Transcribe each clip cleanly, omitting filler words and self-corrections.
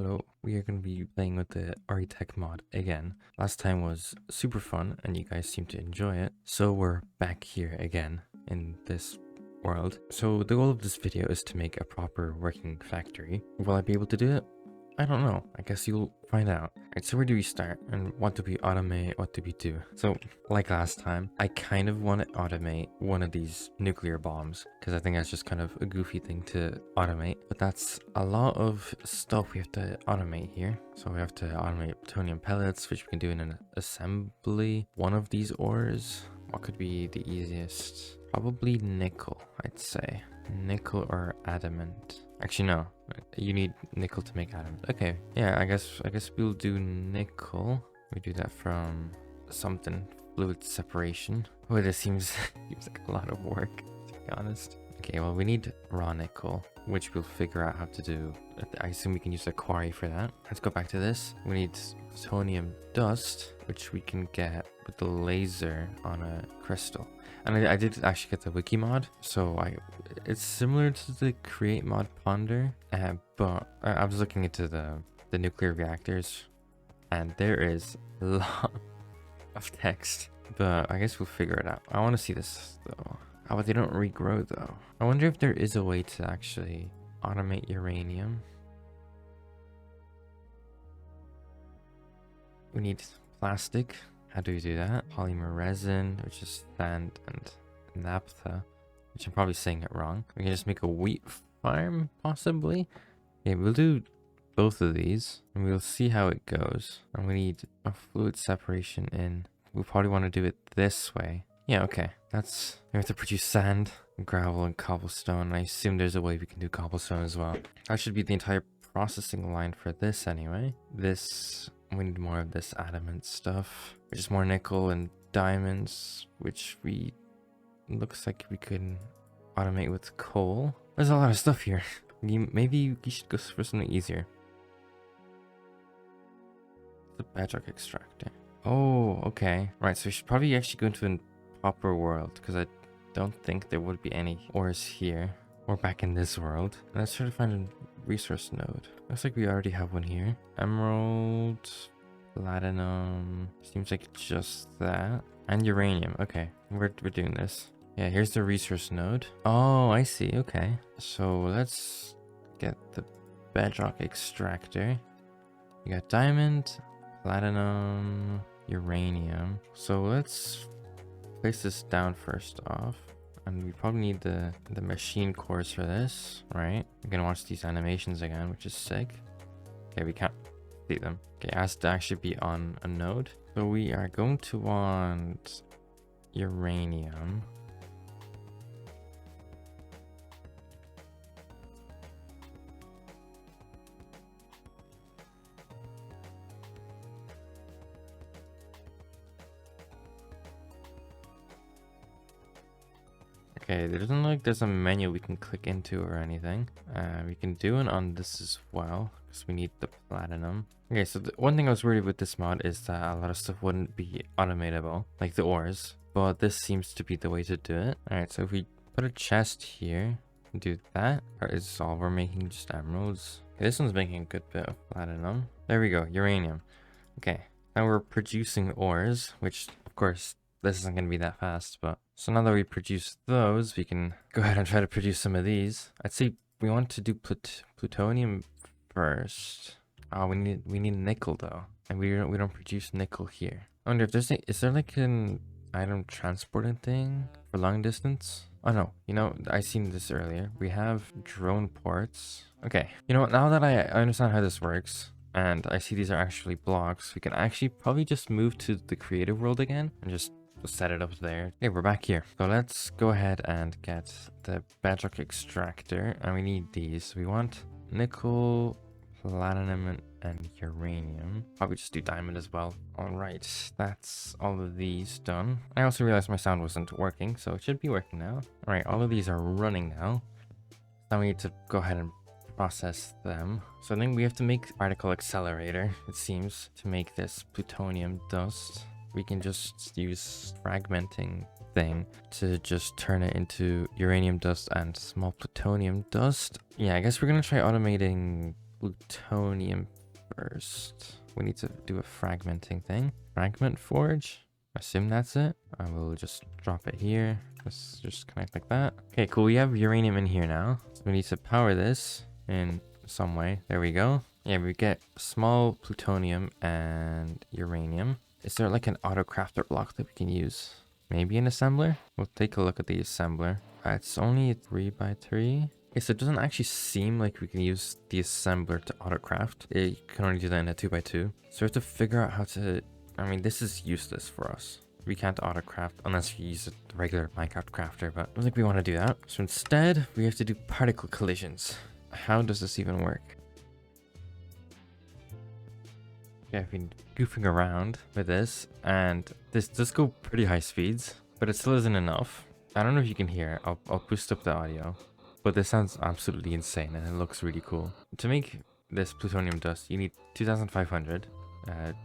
Hello, we are going to be playing with the Oritech mod again. Last time was super fun and you guys seemed to enjoy it. So we're back here again in this world. So the goal of this video is to make a proper working factory. Will I be able to do it? I don't know. I guess you'll find out. Alright, so where do we start? And what do we automate? What do we do? So, like last time, I kind of want to automate one of these nuclear bombs, because I think that's just kind of a goofy thing to automate. But that's a lot of stuff we have to automate here. So we have to automate plutonium pellets, which we can do in an assembly. One of these ores, what could be the easiest? Probably nickel, I'd say. Nickel or adamant. Actually, no. You need nickel to make adamant. Okay, yeah, I guess we'll do nickel. We do that from something fluid separation. Oh, this seems like a lot of work, to be honest. Okay, well, we need raw nickel, which we'll figure out how to do. I assume we can use a quarry for that. Let's go back to this. We need plutonium dust, which we can get with the laser on a crystal. And I did actually get the wiki mod, so it's similar to the create mod ponder, but I was looking into the nuclear reactors, and there is a lot of text, but I guess we'll figure it out. I want to see this though. How about they don't regrow though? I wonder if there is a way to actually automate uranium. We need plastic. How do we do that? Polymer resin, which is sand and naphtha, which I'm probably saying it wrong. We can just make a wheat farm, possibly. Okay, we'll do both of these, and we'll see how it goes. And we need a fluid separation in. We probably want to do it this way. Yeah, okay. We have to produce sand, gravel, and cobblestone. I assume there's a way we can do cobblestone as well. That should be the entire processing line for this anyway. We need more of this adamant stuff, which is more nickel and diamonds, which looks like we could automate with coal. There's a lot of stuff here. Maybe we should go for something easier. The bedrock extractor. Oh, okay. Right, so we should probably actually go into a proper world, because I don't think there would be any ores here. Or back in this world. Let's try to find a resource node. Looks like we already have one here. Emerald, platinum, seems like just that. And uranium. Okay, we're doing this. Yeah, here's the resource node. Oh, I see. Okay. So let's get the bedrock extractor. We got diamond, platinum, uranium. So let's place this down first off. And we probably need the machine cores for this, right? We're gonna watch these animations again, which is sick. Okay, we can't see them. Okay, it has to actually be on a node. So we are going to want uranium. Okay, there doesn't look like there's a menu we can click into or anything. We can do it on this as well, because we need the platinum. Okay, so the one thing I was worried with this mod is that a lot of stuff wouldn't be automatable, like the ores, but this seems to be the way to do it. Alright, so if we put a chest here, do that, or is all we're making just emeralds? Okay, this one's making a good bit of platinum. There we go, uranium. Okay, now we're producing ores, which of course this isn't going to be that fast, but so now that we produce those, we can go ahead and try to produce some of these. I'd say we want to do plutonium first. Oh, we need nickel though, and we don't produce nickel here. I wonder if is there like an item transporting thing for long distance? Oh no, I seen this earlier. We have drone ports. Okay, you know what? Now that I understand how this works, and I see these are actually blocks, we can actually probably just move to the creative world again and just set it up there. Okay, we're back here. So let's go ahead and get the bedrock extractor, and we need these. We want nickel, platinum, and uranium. Probably just do diamond as well. All right, that's all of these done. I also realized my sound wasn't working, so it should be working now. All right, all of these are running now. Now we need to go ahead and process them. So I think we have to make particle accelerator, it seems, to make this plutonium dust. We can just use fragmenting thing to just turn it into uranium dust and small plutonium dust. Yeah, I guess we're gonna try automating plutonium first. We need to do a fragmenting thing. Fragment forge. Assume that's it. I will just drop it here. Let's just connect like that. Okay, cool. We have uranium in here now. So we need to power this in some way. There we go. Yeah, we get small plutonium and uranium. Is there like an auto crafter block that we can use? Maybe an assembler? We'll take a look at the assembler. It's only a 3x3. Okay, so it doesn't actually seem like we can use the assembler to auto craft. You can only do that in a 2x2. So we have to figure out how to... I mean, this is useless for us. We can't auto craft unless you use a regular Minecraft crafter, but I don't think we want to do that. So instead, we have to do particle collisions. How does this even work? Yeah, I've been goofing around with this, and this does go pretty high speeds, but it still isn't enough. I don't know if you can hear. I'll boost up the audio, but this sounds absolutely insane, and it looks really cool. To make this plutonium dust, you need 2,500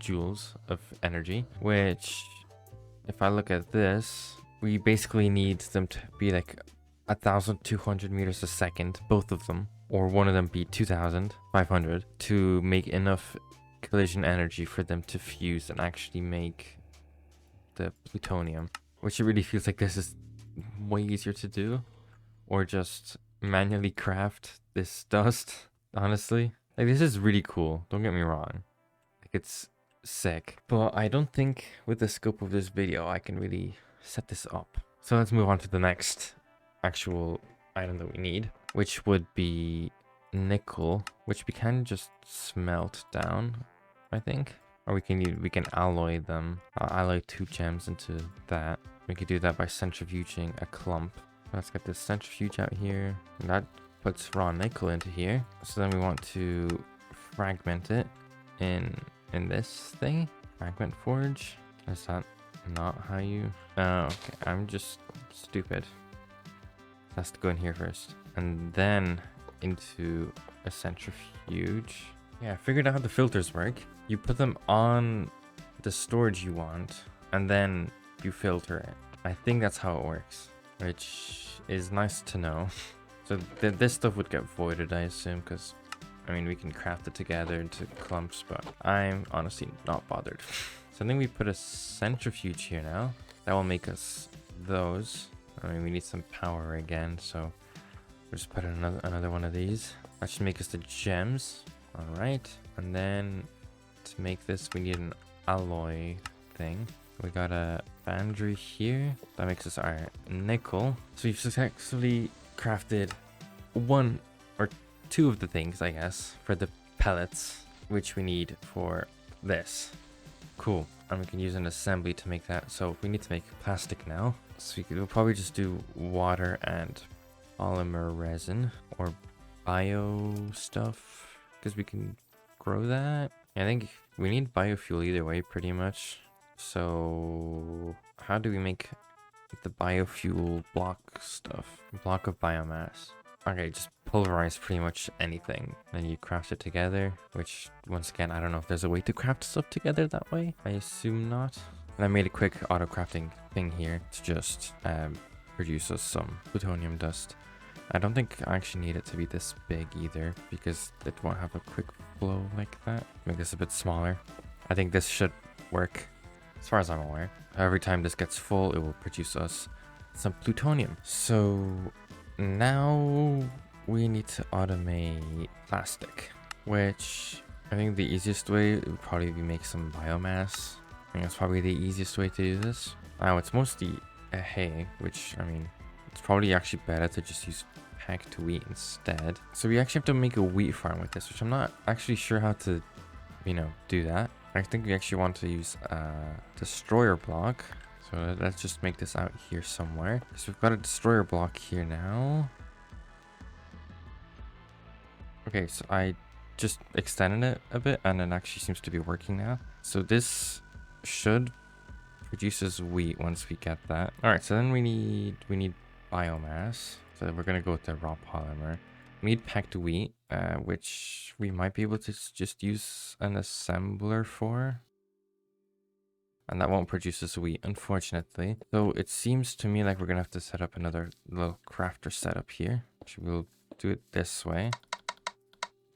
joules of energy, which, if I look at this, we basically need them to be like 1,200 meters a second, both of them, or one of them be 2,500 to make enough collision energy for them to fuse and actually make the plutonium, which it really feels like this is way easier to do, or just manually craft this dust. Honestly, like, this is really cool, don't get me wrong, like, it's sick, but I don't think with the scope of this video I can really set this up. So let's move on to the next actual item that we need, which would be nickel, which we can just smelt down, I think, or we can alloy them. Alloy 2 gems into that. We could do that by centrifuging a clump. Let's get this centrifuge out here, and that puts raw nickel into here. So then we want to fragment it in this thing. Fragment forge. Is that not how you... Oh, okay, I'm just stupid. It has to go in here first, and then into a centrifuge. Yeah, I figured out how the filters work. You put them on the storage you want, and then you filter it. I think that's how it works, which is nice to know. So this stuff would get voided, I assume, because, I mean, we can craft it together into clumps, but I'm honestly not bothered. So I think we put a centrifuge here now. That will make us those. I mean, we need some power again, so we'll just put another one of these. That should make us the gems. All right, and then to make this, we need an alloy thing. We got a foundry here. That makes us our nickel. So we've successfully crafted 1 or 2 of the things, I guess, for the pellets, which we need for this. Cool. And we can use an assembly to make that. So we need to make plastic now. So we'll probably just do water and polymer resin or bio stuff, because we can grow that. I think we need biofuel either way, pretty much. So how do we make the biofuel block stuff? Block of biomass. Okay, just pulverize pretty much anything. Then you craft it together, which, once again, I don't know if there's a way to craft stuff together that way. I assume not. And I made a quick auto crafting thing here to just produce us some plutonium dust. I don't think I actually need it to be this big either, because it won't have a quick flow like that. Make this a bit smaller. I think this should work, as far as I'm aware. Every time this gets full, it will produce us some plutonium. So now we need to automate plastic, which I think the easiest way would probably be make some biomass. I think that's probably the easiest way to do this. Now it's mostly a hay, which, I mean, it's probably actually better to just use packed wheat instead. So we actually have to make a wheat farm with this, which I'm not actually sure how to, do that. I think we actually want to use a destroyer block. So let's just make this out here somewhere. So we've got a destroyer block here now. Okay, so I just extended it a bit, and it actually seems to be working now. So this should produce us wheat once we get that. All right, so then we need biomass. So we're gonna go with the raw polymer. We need packed wheat, which we might be able to just use an assembler for. And that won't produce us wheat, unfortunately. So it seems to me like we're gonna have to set up another little crafter setup here. We'll do it this way.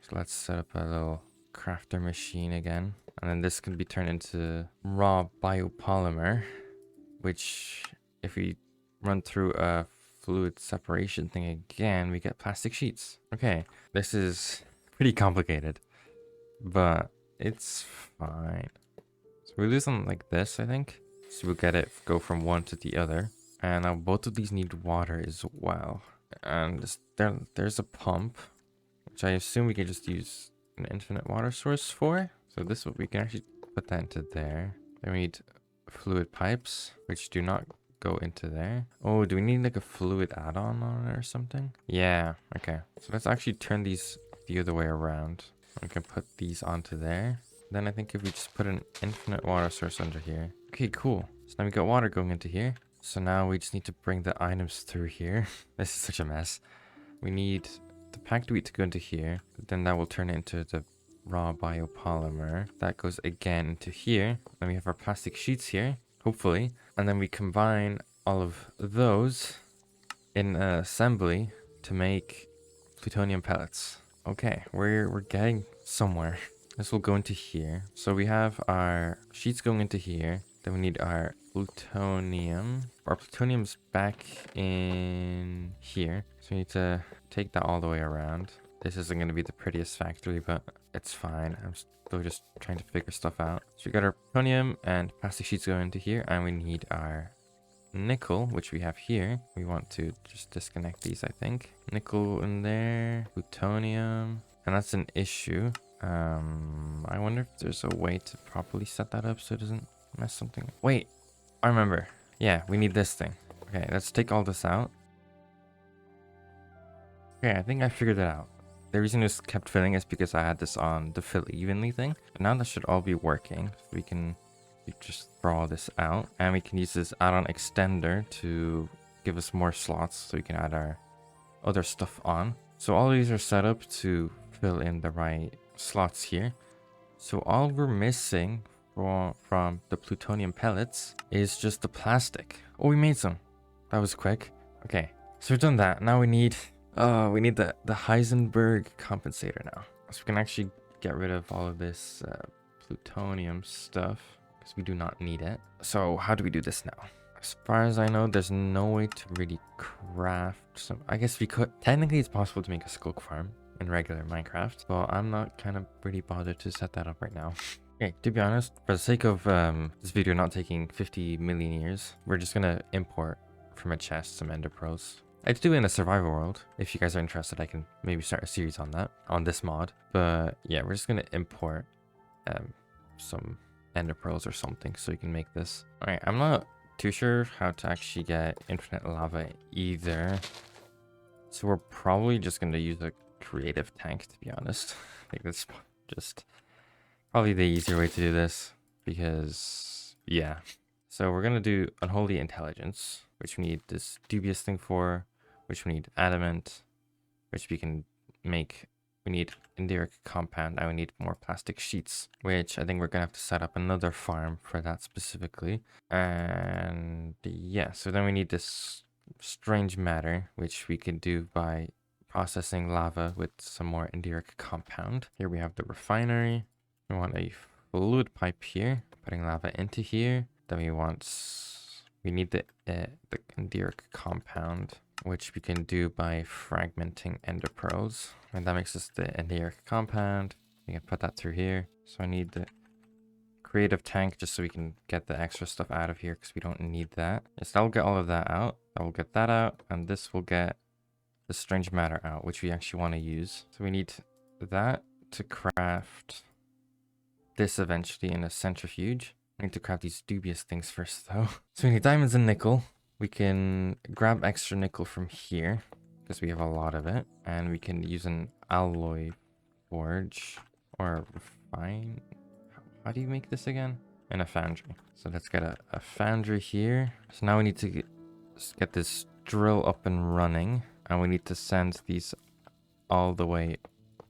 So let's set up a little crafter machine again. And then this can be turned into raw biopolymer, which if we run through a fluid separation thing again, we get plastic sheets. Okay, this is pretty complicated, but it's fine. So we'll do something like this, I think. So we'll get it, go from one to the other. And now both of these need water as well. And there's a pump, which I assume we can just use an infinite water source for. So this we can actually put that into there. Then we need fluid pipes, which do not go into there. Oh, do we need like a fluid add-on on it or something? Yeah, okay. So let's actually turn these the other way around. We can put these onto there. Then I think if we just put an infinite water source under here. Okay, cool. So now we got water going into here. So now we just need to bring the items through here. This is such a mess. We need the packed wheat to go into here. Then that will turn into the raw biopolymer. That goes again into here. Then we have our plastic sheets here, hopefully. And then we combine all of those in an assembly to make plutonium pellets. Okay, we're getting somewhere. This will go into here. So we have our sheets going into here. Then we need our plutonium. Our plutonium's back in here. So we need to take that all the way around. This isn't going to be the prettiest factory, but it's fine. I'm still just trying to figure stuff out. So we got our plutonium and plastic sheets going into here. And we need our nickel, which we have here. We want to just disconnect these, I think. Nickel in there. Plutonium. And that's an issue. I wonder if there's a way to properly set that up so it doesn't mess something. Wait, I remember. Yeah, we need this thing. Okay, let's take all this out. Okay, I think I figured it out. The reason this kept filling is because I had this on the fill evenly thing. But now that should all be working. We can just throw all this out. And we can use this add-on extender to give us more slots so we can add our other stuff on. So all these are set up to fill in the right slots here. So all we're missing from the plutonium pellets is just the plastic. Oh, we made some. That was quick. Okay, so we've done that. Now we need the Heisenberg compensator now. So we can actually get rid of all of this plutonium stuff because we do not need it. So how do we do this now? As far as I know, there's no way to really craft some. I guess we could. Technically, it's possible to make a skulk farm in regular Minecraft, but I'm not kind of really bothered to set that up right now. Okay, to be honest, for the sake of this video not taking 50 million years, we're just gonna import from a chest some ender pearls. I do it in a survival world. If you guys are interested, I can maybe start a series on that, on this mod. But yeah, we're just gonna import some ender pearls or something so we can make this. All right, I'm not too sure how to actually get infinite lava either. So we're probably just gonna use a creative tank, to be honest. I think that's just probably the easier way to do this because yeah. So we're gonna do unholy intelligence, which we need this dubious thing for, which we need adamant, which we can make. We need indiric compound, and we need more plastic sheets, which I think we're gonna have to set up another farm for that specifically. And yeah, so then we need this strange matter, which we can do by processing lava with some more indiric compound. Here we have the refinery. We want a fluid pipe here, putting lava into here. Then we need the indiric compound, which we can do by fragmenting ender pearls. And that makes us the indiric compound. We can put that through here. So I need the creative tank just so we can get the extra stuff out of here because we don't need that. Yes, that will get all of that out. That will get that out. And this will get the strange matter out, which we actually want to use. So we need that to craft this eventually in a centrifuge. We need to craft these dubious things first though. So we need diamonds and nickel. We can grab extra nickel from here because we have a lot of it. And we can use an alloy forge or refine. How do you make this again? In a foundry. So let's get a foundry here. So now we need to get this drill up and running. And we need to send these all the way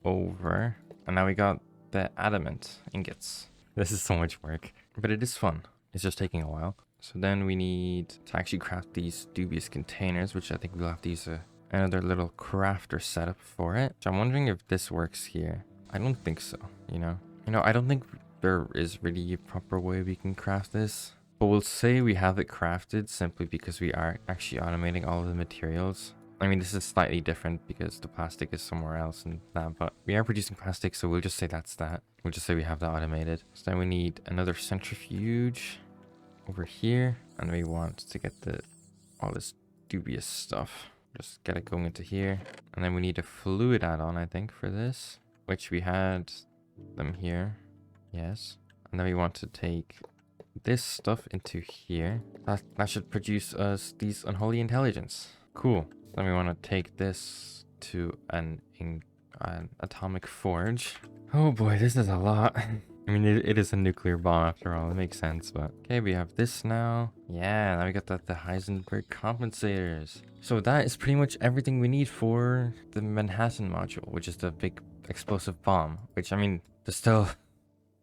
over. And now we got the adamant ingots. This is so much work, but it is fun. It's just taking a while. So then we need to actually craft these dubious containers, which I think we'll have to use another little crafter setup for it. So I'm wondering if this works here. I don't think so, you know? I don't think there is really a proper way we can craft this. But we'll say we have it crafted simply because we are actually automating all of the materials. I mean, this is slightly different because the plastic is somewhere else and that, but we are producing plastic, so we'll just say that's that. We'll just say we have that automated. So then we need another centrifuge over here, and we want to get all this dubious stuff. Just get it going into here. And then we need a fluid add-on, I think, for this, which we had them here. Yes. And then we want to take this stuff into here. That should produce us these unholy intelligence. Cool. Then we want to take this to an atomic forge. Oh boy, this is a lot. I mean, it is a nuclear bomb after all. It makes sense, but... Okay, we have this now. Yeah, now we got the Heisenberg compensators. So that is pretty much everything we need for the Manhattan module, which is the big explosive bomb. Which, I mean, there's still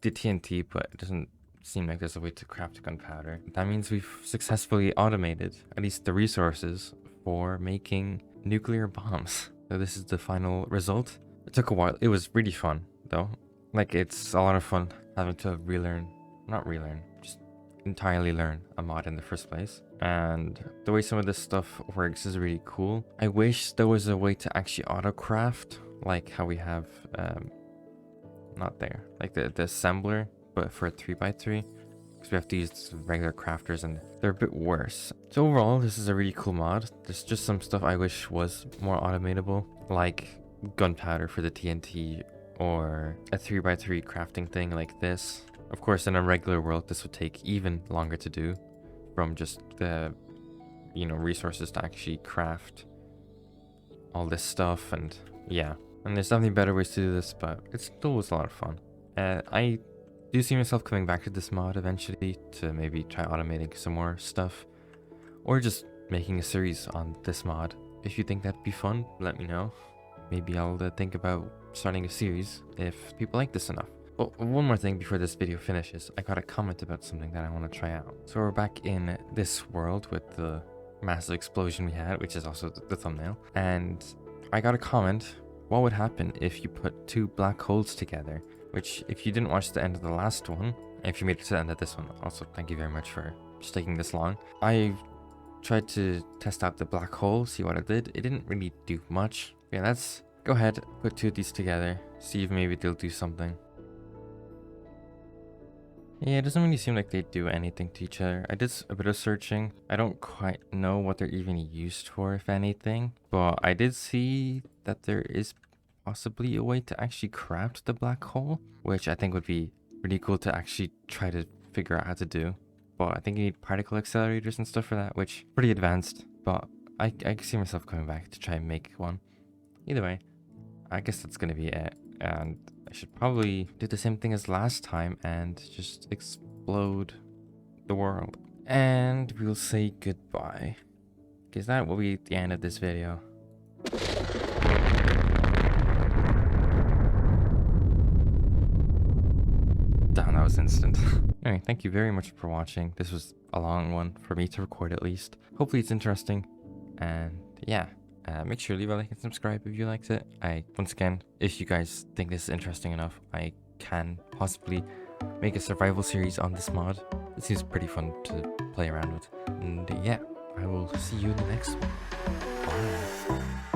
the TNT, but it doesn't seem like there's a way to craft gunpowder. That means we've successfully automated at least the resources for making nuclear bombs. So this is the final result. It took a while. It was really fun, though. Like, it's a lot of fun having to just entirely learn a mod in the first place. And the way some of this stuff works is really cool. I wish there was a way to actually auto-craft, like how we have, not there, like the assembler, but for a 3x3. Because we have to use regular crafters and they're a bit worse. So overall, this is a really cool mod. There's just some stuff I wish was more automatable, like gunpowder for the TNT, or a 3x3 crafting thing like this. Of course, in a regular world, this would take even longer to do, from just the, resources to actually craft all this stuff, and yeah. And there's definitely better ways to do this, but it still was a lot of fun. I do see myself coming back to this mod eventually to maybe try automating some more stuff, or just making a series on this mod. If you think that'd be fun, let me know. Maybe I'll think about starting a series if people like this enough. Well, one more thing before this video finishes. I got a comment about something that I want to try out. So we're back in this world with the massive explosion we had, which is also the thumbnail. And I got a comment. What would happen if you put two black holes together? Which, if you didn't watch the end of the last one, if you made it to the end of this one, also thank you very much for just taking this long. I tried to test out the black hole, see what it did. It didn't really do much. Yeah, let's go ahead, put two of these together, see if maybe they'll do something. Yeah, it doesn't really seem like they do anything to each other. I did a bit of searching. I don't quite know what they're even used for, if anything. But I did see that there is possibly a way to actually craft the black hole, which I think would be really cool to actually try to figure out how to do. But I think you need particle accelerators and stuff for that, which pretty advanced. But I can see myself coming back to try and make one. Either way, I guess that's going to be it. And I should probably do the same thing as last time and just explode the world. And we'll say goodbye, because that will be the end of this video. Damn, that was instant. Anyway, thank you very much for watching. This was a long one for me to record at least. Hopefully it's interesting. And yeah. Make sure to leave a like and subscribe if you liked it. Once again, if you guys think this is interesting enough, I can possibly make a survival series on this mod. It seems pretty fun to play around with. And yeah, I will see you in the next one. Bye.